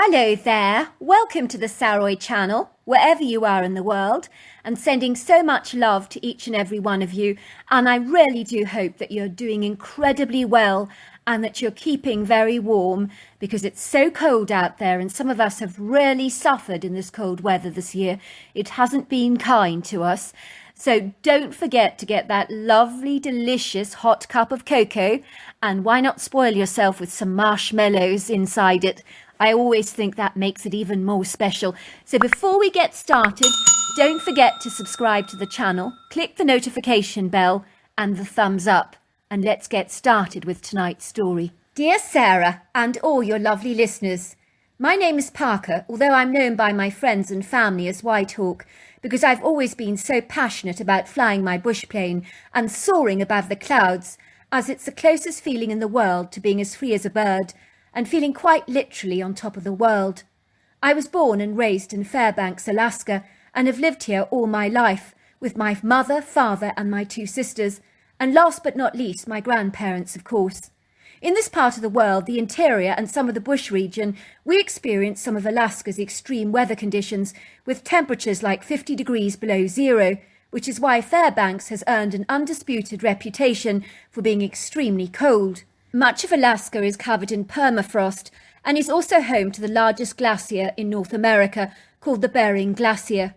Hello there, welcome to the Saroy channel, wherever you are in the world, and sending so much love to each and every one of you. And I really do hope that you're doing incredibly well and that you're keeping very warm, because it's so cold out there and some of us have really suffered in this cold weather this year. It hasn't been kind to us. So don't forget to get that lovely, delicious hot cup of cocoa, and why not spoil yourself with some marshmallows inside it? I always think that makes it even more special. So before we get started, don't forget to subscribe to the channel, click the notification bell and the thumbs up, and let's get started with tonight's story. Dear Sarah and all your lovely listeners, my name is Parker, although I'm known by my friends and family as Whitehawk, because I've always been so passionate about flying my bush plane and soaring above the clouds, as it's the closest feeling in the world to being as free as a bird and feeling quite literally on top of the world. I was born and raised in Fairbanks, Alaska, and have lived here all my life, with my mother, father and my two sisters, and last but not least, my grandparents, of course. In this part of the world, the interior and some of the bush region, we experience some of Alaska's extreme weather conditions, with temperatures like 50 degrees below zero, which is why Fairbanks has earned an undisputed reputation for being extremely cold. Much of Alaska is covered in permafrost and is also home to the largest glacier in North America, called the Bering Glacier.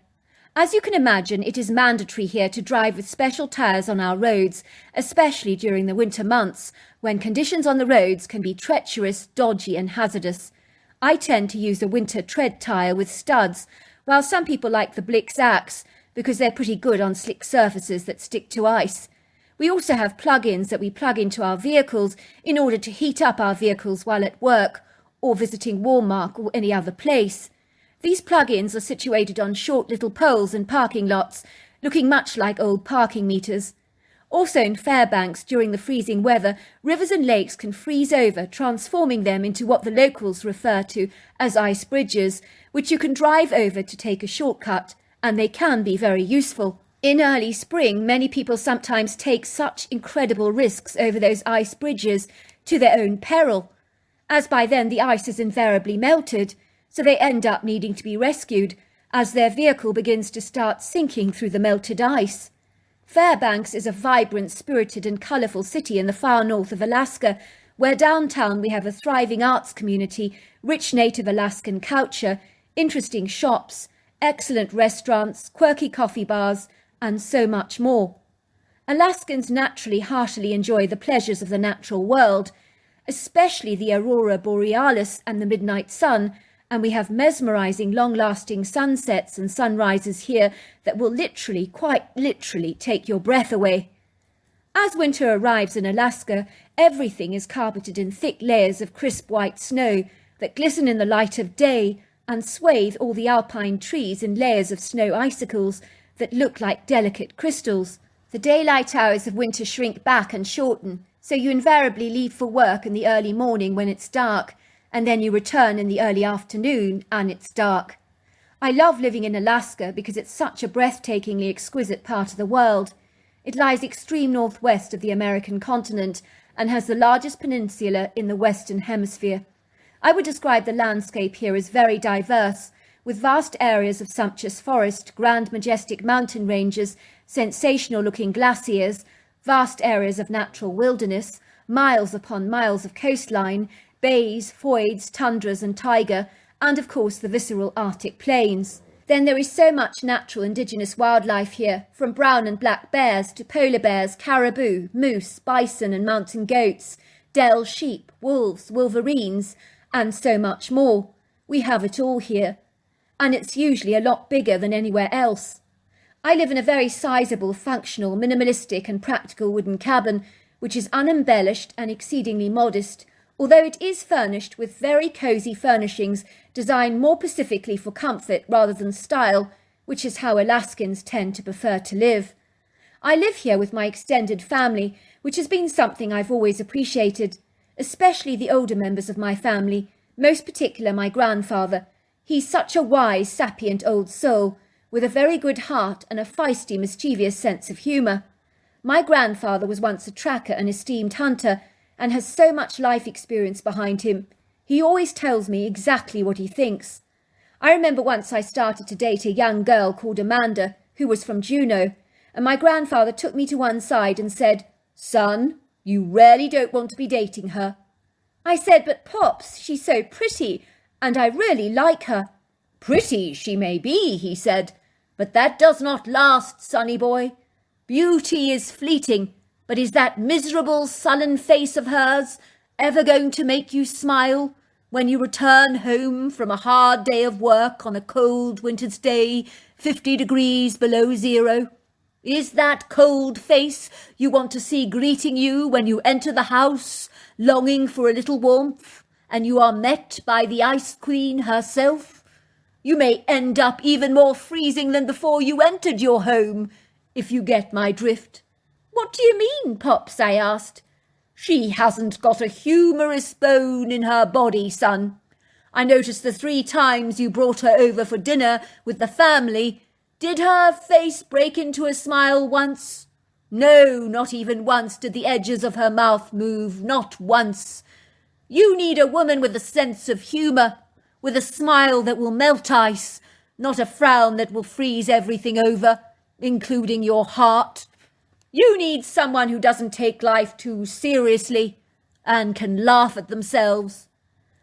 As you can imagine, it is mandatory here to drive with special tyres on our roads, especially during the winter months, when conditions on the roads can be treacherous, dodgy and hazardous. I tend to use a winter tread tyre with studs, while some people like the Blick's Axe, because they're pretty good on slick surfaces that stick to ice. We also have plug-ins that we plug into our vehicles in order to heat up our vehicles while at work or visiting Walmart or any other place. These plug-ins are situated on short little poles in parking lots, looking much like old parking meters. Also in Fairbanks, during the freezing weather, rivers and lakes can freeze over, transforming them into what the locals refer to as ice bridges, which you can drive over to take a shortcut, and they can be very useful. In early spring, many people sometimes take such incredible risks over those ice bridges to their own peril, as by then the ice is invariably melted, so they end up needing to be rescued as their vehicle begins to start sinking through the melted ice. Fairbanks is a vibrant, spirited and colourful city in the far north of Alaska, where downtown we have a thriving arts community, rich native Alaskan culture, interesting shops, excellent restaurants, quirky coffee bars, and so much more. Alaskans naturally heartily enjoy the pleasures of the natural world, especially the aurora borealis and the midnight sun, and we have mesmerising long-lasting sunsets and sunrises here that will literally, quite literally, take your breath away. As winter arrives in Alaska, everything is carpeted in thick layers of crisp white snow that glisten in the light of day and swathe all the alpine trees in layers of snow icicles that look like delicate crystals. The daylight hours of winter shrink back and shorten, so you invariably leave for work in the early morning when it's dark, and then you return in the early afternoon and it's dark. I love living in Alaska because it's such a breathtakingly exquisite part of the world. It lies extreme northwest of the American continent and has the largest peninsula in the Western Hemisphere. I would describe the landscape here as very diverse, with vast areas of sumptuous forest, grand majestic mountain ranges, sensational-looking glaciers, vast areas of natural wilderness, miles upon miles of coastline, bays, foyds, tundras and taiga, and of course the visceral Arctic plains. Then there is so much natural indigenous wildlife here, from brown and black bears to polar bears, caribou, moose, bison and mountain goats, Dell sheep, wolves, wolverines, and so much more. We have it all here, and it's usually a lot bigger than anywhere else. I live in a very sizable, functional, minimalistic and practical wooden cabin, which is unembellished and exceedingly modest, although it is furnished with very cosy furnishings designed more specifically for comfort rather than style, which is how Alaskans tend to prefer to live. I live here with my extended family, which has been something I've always appreciated, especially the older members of my family, most particular my grandfather. He's such a wise, sapient old soul, with a very good heart and a feisty, mischievous sense of humour. My grandfather was once a tracker and esteemed hunter, and has so much life experience behind him. He always tells me exactly what he thinks. I remember once I started to date a young girl called Amanda, who was from Juneau, and my grandfather took me to one side and said, "Son, you really don't want to be dating her." I said, "But Pops, she's so pretty, and I really like her." "Pretty she may be," he said, "but that does not last, sonny boy. Beauty is fleeting, but is that miserable, sullen face of hers ever going to make you smile when you return home from a hard day of work on a cold winter's day, 50 degrees below zero? Is that cold face you want to see greeting you when you enter the house, longing for a little warmth, and you are met by the Ice Queen herself? You may end up even more freezing than before you entered your home, if you get my drift." "What do you mean, Pops?" I asked. "She hasn't got a humorous bone in her body, son. I noticed the 3 times you brought her over for dinner with the family. Did her face break into a smile once? No, not even once did the edges of her mouth move, not once. You need a woman with a sense of humour, with a smile that will melt ice, not a frown that will freeze everything over, including your heart. You need someone who doesn't take life too seriously and can laugh at themselves.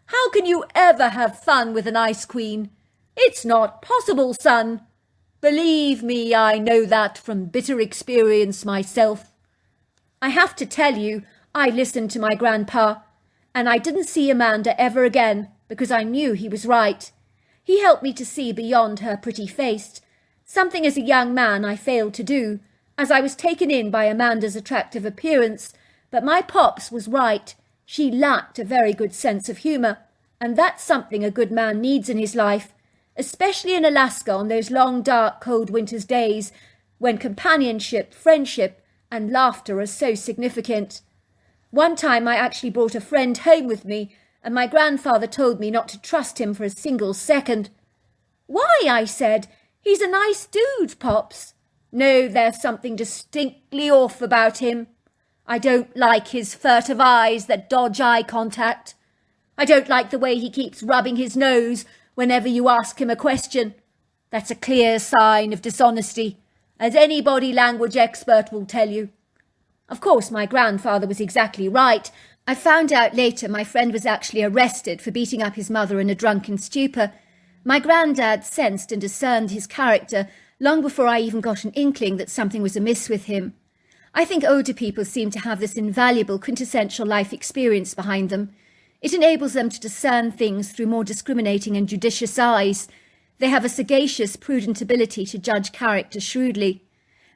How can you ever have fun with an Ice Queen? It's not possible, son. Believe me, I know that from bitter experience myself." I have to tell you, I listened to my grandpa, and I didn't see Amanda ever again because I knew he was right. He helped me to see beyond her pretty face, something as a young man I failed to do, as I was taken in by Amanda's attractive appearance, but my Pops was right. She lacked a very good sense of humour, and that's something a good man needs in his life, especially in Alaska on those long, dark, cold winter's days when companionship, friendship, and laughter are so significant. One time I actually brought a friend home with me, and my grandfather told me not to trust him for a single second. "Why?" I said. "He's a nice dude, Pops." "No, there's something distinctly off about him. I don't like his furtive eyes that dodge eye contact. I don't like the way he keeps rubbing his nose whenever you ask him a question. That's a clear sign of dishonesty, as any body language expert will tell you." Of course, my grandfather was exactly right. I found out later my friend was actually arrested for beating up his mother in a drunken stupor. My granddad sensed and discerned his character long before I even got an inkling that something was amiss with him. I think older people seem to have this invaluable quintessential life experience behind them. It enables them to discern things through more discriminating and judicious eyes. They have a sagacious, prudent ability to judge character shrewdly.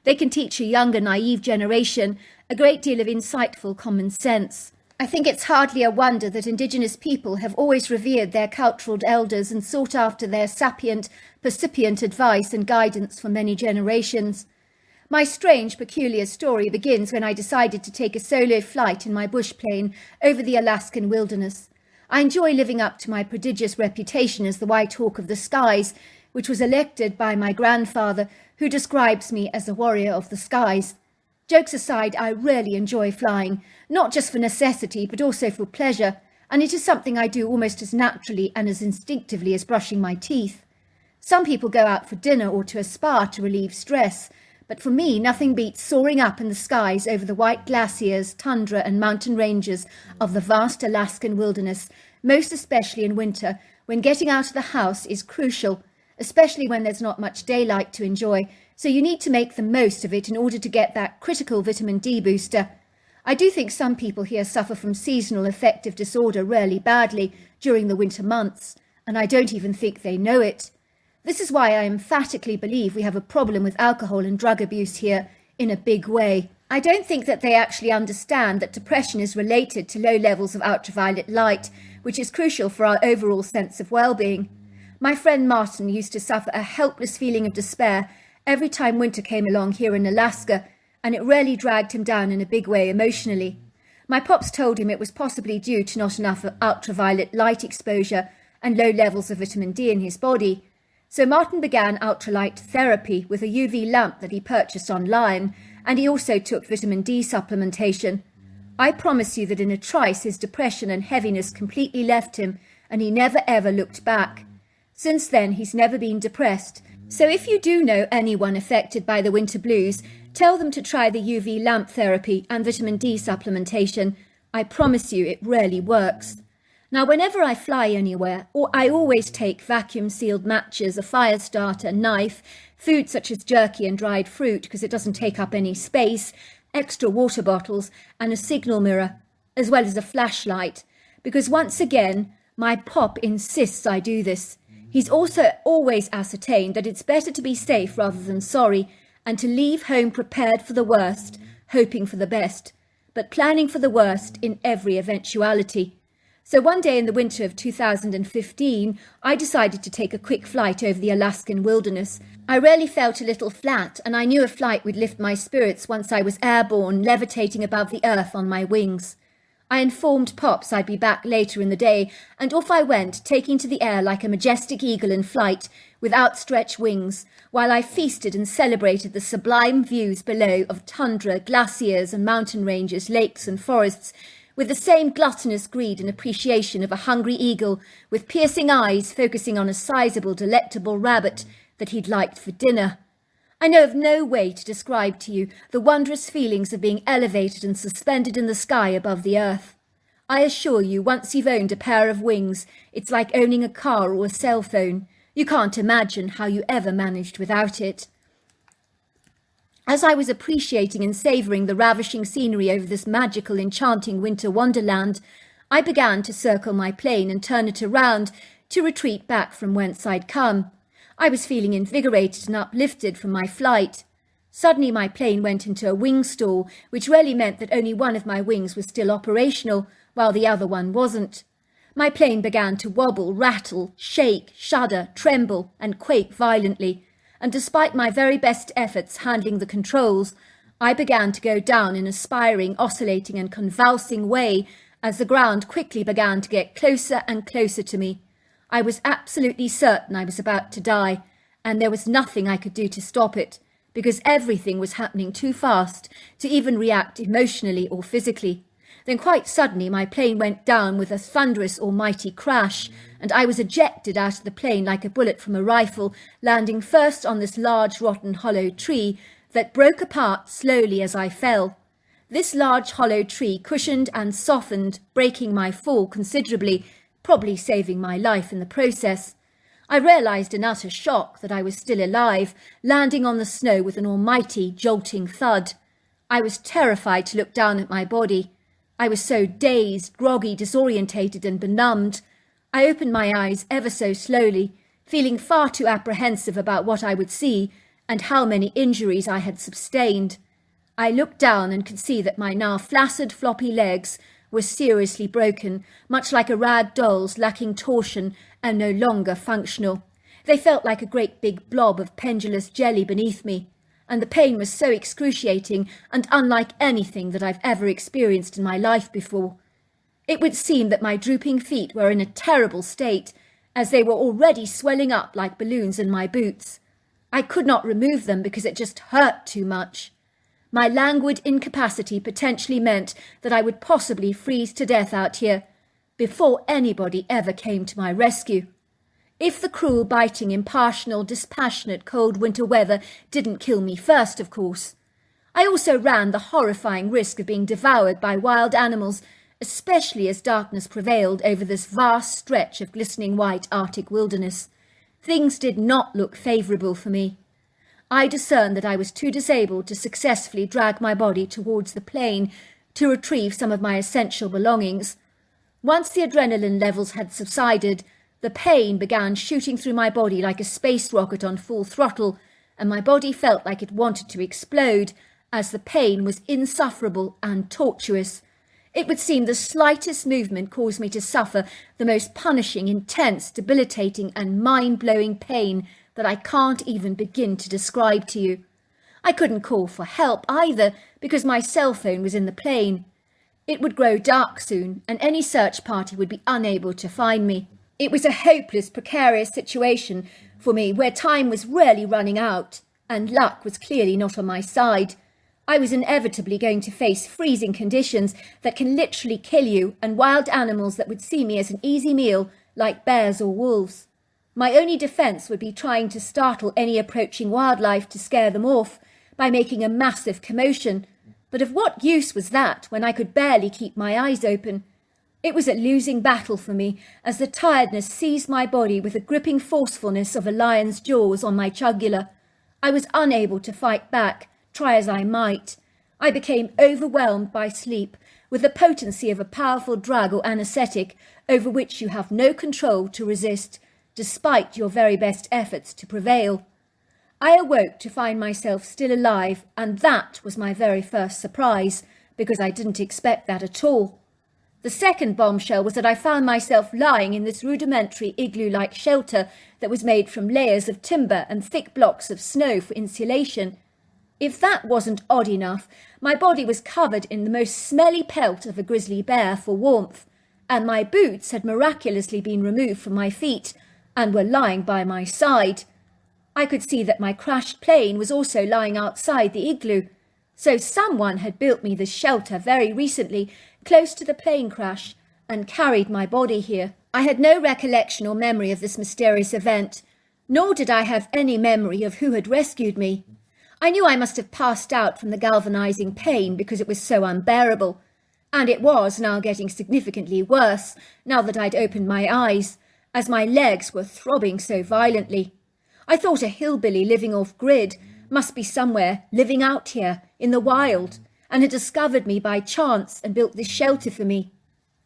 They can teach a younger, naive generation a great deal of insightful common sense. I think it's hardly a wonder that Indigenous people have always revered their cultural elders and sought after their sapient, percipient advice and guidance for many generations. My strange, peculiar story begins when I decided to take a solo flight in my bush plane over the Alaskan wilderness. I enjoy living up to my prodigious reputation as the White Hawk of the skies, which was elected by my grandfather, who describes me as a warrior of the skies. Jokes aside, I really enjoy flying, not just for necessity, but also for pleasure, and it is something I do almost as naturally and as instinctively as brushing my teeth. Some people go out for dinner or to a spa to relieve stress, but for me, nothing beats soaring up in the skies over the white glaciers, tundra and mountain ranges of the vast Alaskan wilderness, most especially in winter, when getting out of the house is crucial, especially when there's not much daylight to enjoy, so you need to make the most of it in order to get that critical vitamin D booster. I do think some people here suffer from seasonal affective disorder really badly during the winter months, and I don't even think they know it. This is why I emphatically believe we have a problem with alcohol and drug abuse here in a big way. I don't think that they actually understand that depression is related to low levels of ultraviolet light, which is crucial for our overall sense of well-being. My friend Martin used to suffer a helpless feeling of despair every time winter came along here in Alaska, and it really dragged him down in a big way emotionally. My pops told him it was possibly due to not enough ultraviolet light exposure and low levels of vitamin D in his body. So Martin began ultralight therapy with a UV lamp that he purchased online, and he also took vitamin D supplementation. I promise you that in a trice his depression and heaviness completely left him, and he never ever looked back. Since then he's never been depressed. So if you do know anyone affected by the winter blues, tell them to try the UV lamp therapy and vitamin D supplementation. I promise you it really works. Now whenever I fly anywhere, I always take vacuum-sealed matches, a fire starter, knife, food such as jerky and dried fruit because it doesn't take up any space, extra water bottles and a signal mirror, as well as a flashlight, because once again, my pop insists I do this. He's also always ascertained that it's better to be safe rather than sorry, and to leave home prepared for the worst, hoping for the best, but planning for the worst in every eventuality. So one day in the winter of 2015, I decided to take a quick flight over the Alaskan wilderness. I really felt a little flat, and I knew a flight would lift my spirits once I was airborne, levitating above the earth on my wings. I informed Pops I'd be back later in the day, and off I went, taking to the air like a majestic eagle in flight, with outstretched wings, while I feasted and celebrated the sublime views below of tundra, glaciers and mountain ranges, lakes and forests, with the same gluttonous greed and appreciation of a hungry eagle, with piercing eyes focusing on a sizable, delectable rabbit that he'd liked for dinner. I know of no way to describe to you the wondrous feelings of being elevated and suspended in the sky above the earth. I assure you, once you've owned a pair of wings, it's like owning a car or a cell phone. You can't imagine how you ever managed without it. As I was appreciating and savouring the ravishing scenery over this magical, enchanting winter wonderland, I began to circle my plane and turn it around to retreat back from whence I'd come. I was feeling invigorated and uplifted from my flight. Suddenly my plane went into a wing stall, which really meant that only one of my wings was still operational, while the other one wasn't. My plane began to wobble, rattle, shake, shudder, tremble, and quake violently, and despite my very best efforts handling the controls, I began to go down in a spiraling, oscillating, and convulsing way as the ground quickly began to get closer and closer to me. I was absolutely certain I was about to die, and there was nothing I could do to stop it, because everything was happening too fast to even react emotionally or physically. Then quite suddenly my plane went down with a thunderous almighty crash, and I was ejected out of the plane like a bullet from a rifle, landing first on this large rotten hollow tree that broke apart slowly as I fell. This large hollow tree cushioned and softened, breaking my fall considerably, probably saving my life in the process. I realised in utter shock that I was still alive, landing on the snow with an almighty jolting thud. I was terrified to look down at my body. I was so dazed, groggy, disorientated and benumbed. I opened my eyes ever so slowly, feeling far too apprehensive about what I would see and how many injuries I had sustained. I looked down and could see that my now flaccid, floppy legs were seriously broken, much like a rag doll's, lacking torsion and no longer functional. They felt like a great big blob of pendulous jelly beneath me, and the pain was so excruciating and unlike anything that I've ever experienced in my life before. It would seem that my drooping feet were in a terrible state, as they were already swelling up like balloons in my boots. I could not remove them because it just hurt too much. My languid incapacity potentially meant that I would possibly freeze to death out here before anybody ever came to my rescue. If the cruel, biting, impartial, dispassionate cold winter weather didn't kill me first, of course. I also ran the horrifying risk of being devoured by wild animals, especially as darkness prevailed over this vast stretch of glistening white Arctic wilderness. Things did not look favourable for me. I discerned that I was too disabled to successfully drag my body towards the plane to retrieve some of my essential belongings. Once the adrenaline levels had subsided, the pain began shooting through my body like a space rocket on full throttle, and my body felt like it wanted to explode, as the pain was insufferable and tortuous. It would seem the slightest movement caused me to suffer the most punishing, intense, debilitating and mind-blowing pain that I can't even begin to describe to you. I couldn't call for help either, because my cell phone was in the plane. It would grow dark soon, and any search party would be unable to find me. It was a hopeless, precarious situation for me, where time was really running out, and luck was clearly not on my side. I was inevitably going to face freezing conditions that can literally kill you and wild animals that would see me as an easy meal, like bears or wolves. My only defence would be trying to startle any approaching wildlife to scare them off by making a massive commotion. But of what use was that when I could barely keep my eyes open? It was a losing battle for me as the tiredness seized my body with the gripping forcefulness of a lion's jaws on my jugular. I was unable to fight back, try as I might. I became overwhelmed by sleep, with the potency of a powerful drug or anaesthetic over which you have no control to resist, despite your very best efforts to prevail. I awoke to find myself still alive, and that was my very first surprise, because I didn't expect that at all. The second bombshell was that I found myself lying in this rudimentary igloo-like shelter that was made from layers of timber and thick blocks of snow for insulation. If that wasn't odd enough, my body was covered in the most smelly pelt of a grizzly bear for warmth, and my boots had miraculously been removed from my feet and were lying by my side. I could see that my crashed plane was also lying outside the igloo, so someone had built me this shelter very recently, close to the plane crash, and carried my body here. I had no recollection or memory of this mysterious event, nor did I have any memory of who had rescued me. I knew I must have passed out from the galvanizing pain because it was so unbearable, and it was now getting significantly worse now that I'd opened my eyes, as my legs were throbbing so violently. I thought a hillbilly living off-grid must be somewhere living out here in the wild and had discovered me by chance and built this shelter for me.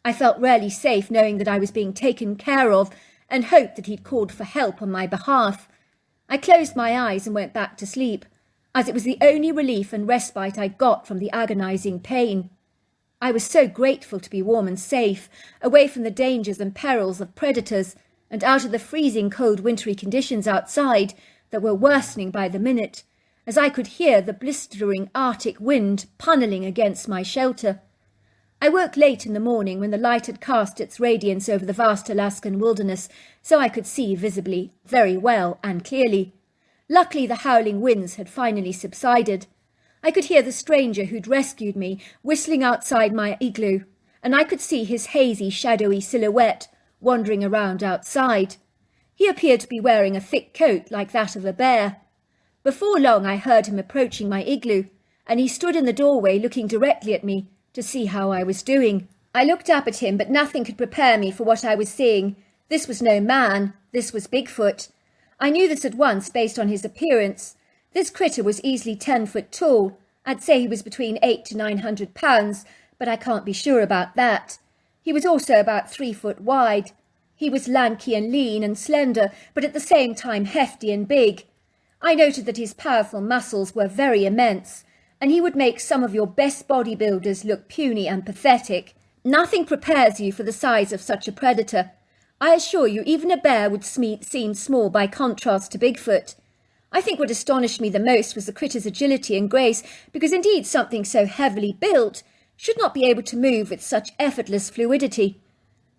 I felt really safe knowing that I was being taken care of and hoped that he'd called for help on my behalf. I closed my eyes and went back to sleep, as it was the only relief and respite I got from the agonizing pain. I was so grateful to be warm and safe, away from the dangers and perils of predators, and out of the freezing cold wintry conditions outside that were worsening by the minute, as I could hear the blistering Arctic wind punnelling against my shelter. I woke late in the morning when the light had cast its radiance over the vast Alaskan wilderness, so I could see visibly, very well and clearly. Luckily the howling winds had finally subsided. I could hear the stranger who'd rescued me whistling outside my igloo, and I could see his hazy, shadowy silhouette wandering around outside. He appeared to be wearing a thick coat like that of a bear. Before long I heard him approaching my igloo, and he stood in the doorway looking directly at me to see how I was doing. I looked up at him, but nothing could prepare me for what I was seeing. This was no man, this was Bigfoot. I knew this at once based on his appearance. This critter was easily 10 foot tall. I'd say he was between 800 to 900 pounds, but I can't be sure about that. He was also about 3 foot wide. He was lanky and lean and slender, but at the same time hefty and big. I noted that his powerful muscles were very immense, and he would make some of your best bodybuilders look puny and pathetic. Nothing prepares you for the size of such a predator. I assure you, even a bear would seem small by contrast to Bigfoot. I think what astonished me the most was the critter's agility and grace, because indeed something so heavily built should not be able to move with such effortless fluidity.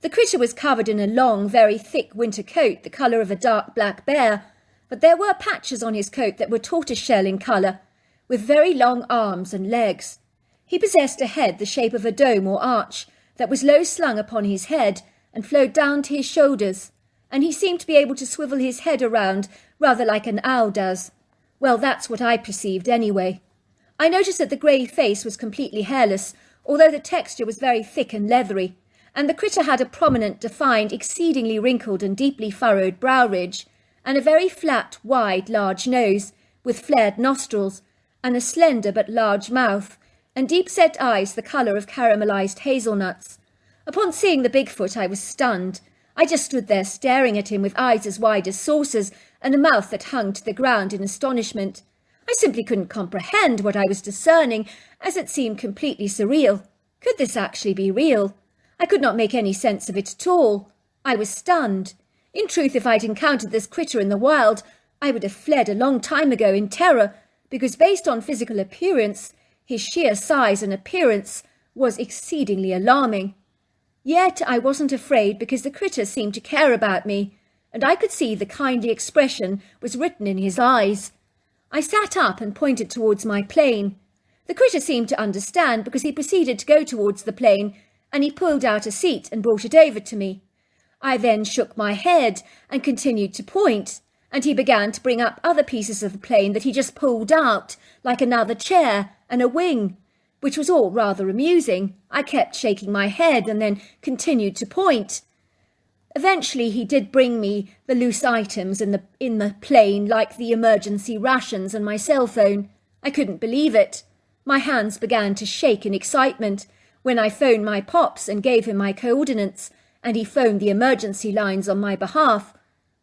The critter was covered in a long, very thick winter coat, the colour of a dark black bear, but there were patches on his coat that were tortoiseshell in colour, with very long arms and legs. He possessed a head the shape of a dome or arch that was low slung upon his head and flowed down to his shoulders, and he seemed to be able to swivel his head around rather like an owl does. Well, that's what I perceived anyway. I noticed that the grey face was completely hairless, although the texture was very thick and leathery, and the critter had a prominent, defined, exceedingly wrinkled and deeply furrowed brow ridge, and a very flat, wide, large nose, with flared nostrils, and a slender but large mouth, and deep-set eyes the colour of caramelised hazelnuts. Upon seeing the Bigfoot, I was stunned. I just stood there staring at him with eyes as wide as saucers and a mouth that hung to the ground in astonishment. I simply couldn't comprehend what I was discerning, as it seemed completely surreal. Could this actually be real? I could not make any sense of it at all. I was stunned. In truth, if I'd encountered this critter in the wild, I would have fled a long time ago in terror, because based on physical appearance, his sheer size and appearance was exceedingly alarming. Yet I wasn't afraid because the critter seemed to care about me, and I could see the kindly expression was written in his eyes. I sat up and pointed towards my plane. The critter seemed to understand because he proceeded to go towards the plane and he pulled out a seat and brought it over to me. I then shook my head and continued to point, and he began to bring up other pieces of the plane that he just pulled out, like another chair and a wing, which was all rather amusing. I kept shaking my head and then continued to point. Eventually he did bring me the loose items in the plane, like the emergency rations and my cell phone. I couldn't believe it. My hands began to shake in excitement when I phoned my pops and gave him my coordinates, and he phoned the emergency lines on my behalf.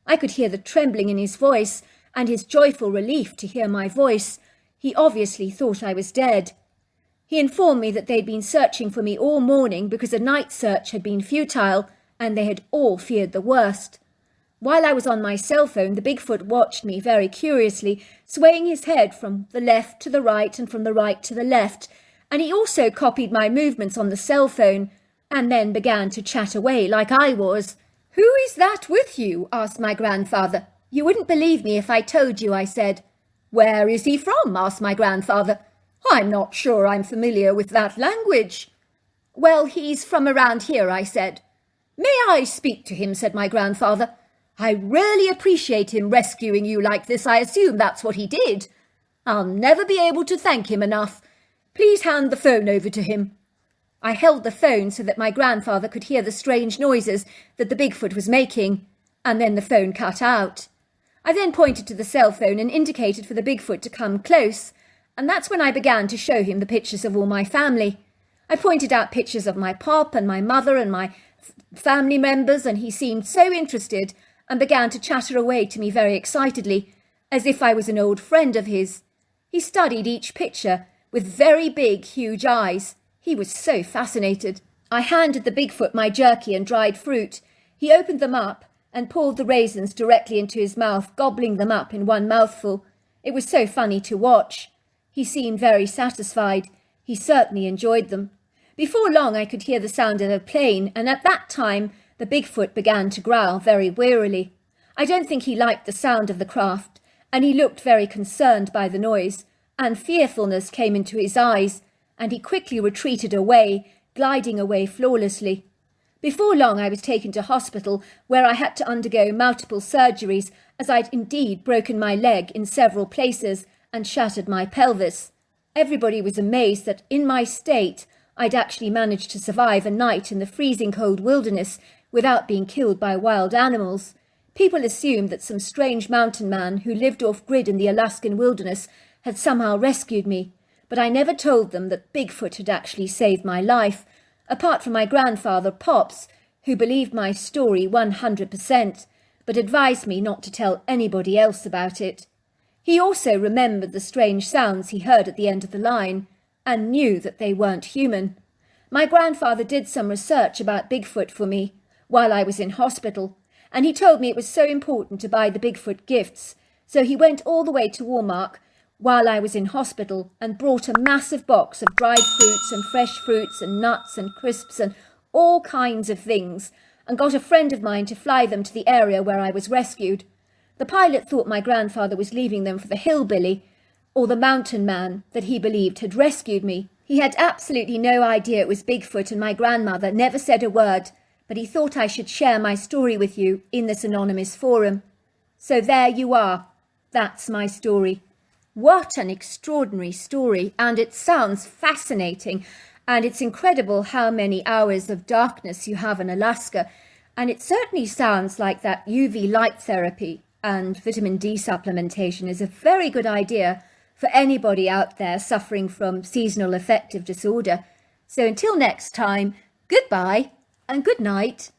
I could hear the trembling in his voice and his joyful relief to hear my voice. He obviously thought I was dead. He informed me that they'd been searching for me all morning because a night search had been futile and they had all feared the worst. While I was on my cell phone, the Bigfoot watched me very curiously, swaying his head from the left to the right and from the right to the left, and he also copied my movements on the cell phone and then began to chat away like I was. "Who is that with you?" asked my grandfather. "You wouldn't believe me if I told you," I said. "Where is he from?" asked my grandfather. "I'm not sure I'm familiar with that language." "Well, he's from around here," I said. "May I speak to him?" said my grandfather. "I really appreciate him rescuing you like this. I assume that's what he did. I'll never be able to thank him enough. Please hand the phone over to him." I held the phone so that my grandfather could hear the strange noises that the Bigfoot was making, and then the phone cut out. I then pointed to the cell phone and indicated for the Bigfoot to come close, and that's when I began to show him the pictures of all my family. I pointed out pictures of my pop and my mother and my family members, and he seemed so interested and began to chatter away to me very excitedly, as if I was an old friend of his. He studied each picture with very big, huge eyes. He was so fascinated. I handed the Bigfoot my jerky and dried fruit. He opened them up and poured the raisins directly into his mouth, gobbling them up in one mouthful. It was so funny to watch. He seemed very satisfied. He certainly enjoyed them. Before long I could hear the sound of a plane, and at that time the Bigfoot began to growl very wearily. I don't think he liked the sound of the craft, and he looked very concerned by the noise, and fearfulness came into his eyes, and he quickly retreated away, gliding away flawlessly. Before long I was taken to hospital, where I had to undergo multiple surgeries, as I'd indeed broken my leg in several places and shattered my pelvis. Everybody was amazed that in my state I'd actually managed to survive a night in the freezing cold wilderness without being killed by wild animals. People assumed that some strange mountain man who lived off-grid in the Alaskan wilderness had somehow rescued me, but I never told them that Bigfoot had actually saved my life, apart from my grandfather, Pops, who believed my story 100%, but advised me not to tell anybody else about it. He also remembered the strange sounds he heard at the end of the line, and knew that they weren't human. My grandfather did some research about Bigfoot for me while I was in hospital, and he told me it was so important to buy the Bigfoot gifts, so he went all the way to Walmart while I was in hospital and brought a massive box of dried fruits and fresh fruits and nuts and crisps and all kinds of things, and got a friend of mine to fly them to the area where I was rescued. The pilot thought my grandfather was leaving them for the hillbilly, or the mountain man that he believed had rescued me. He had absolutely no idea it was Bigfoot, and my grandmother never said a word, but he thought I should share my story with you in this anonymous forum. So there you are. That's my story. What an extraordinary story, and it sounds fascinating, and it's incredible how many hours of darkness you have in Alaska, and it certainly sounds like that UV light therapy and vitamin D supplementation is a very good idea for anybody out there suffering from seasonal affective disorder. So until next time, goodbye and good night.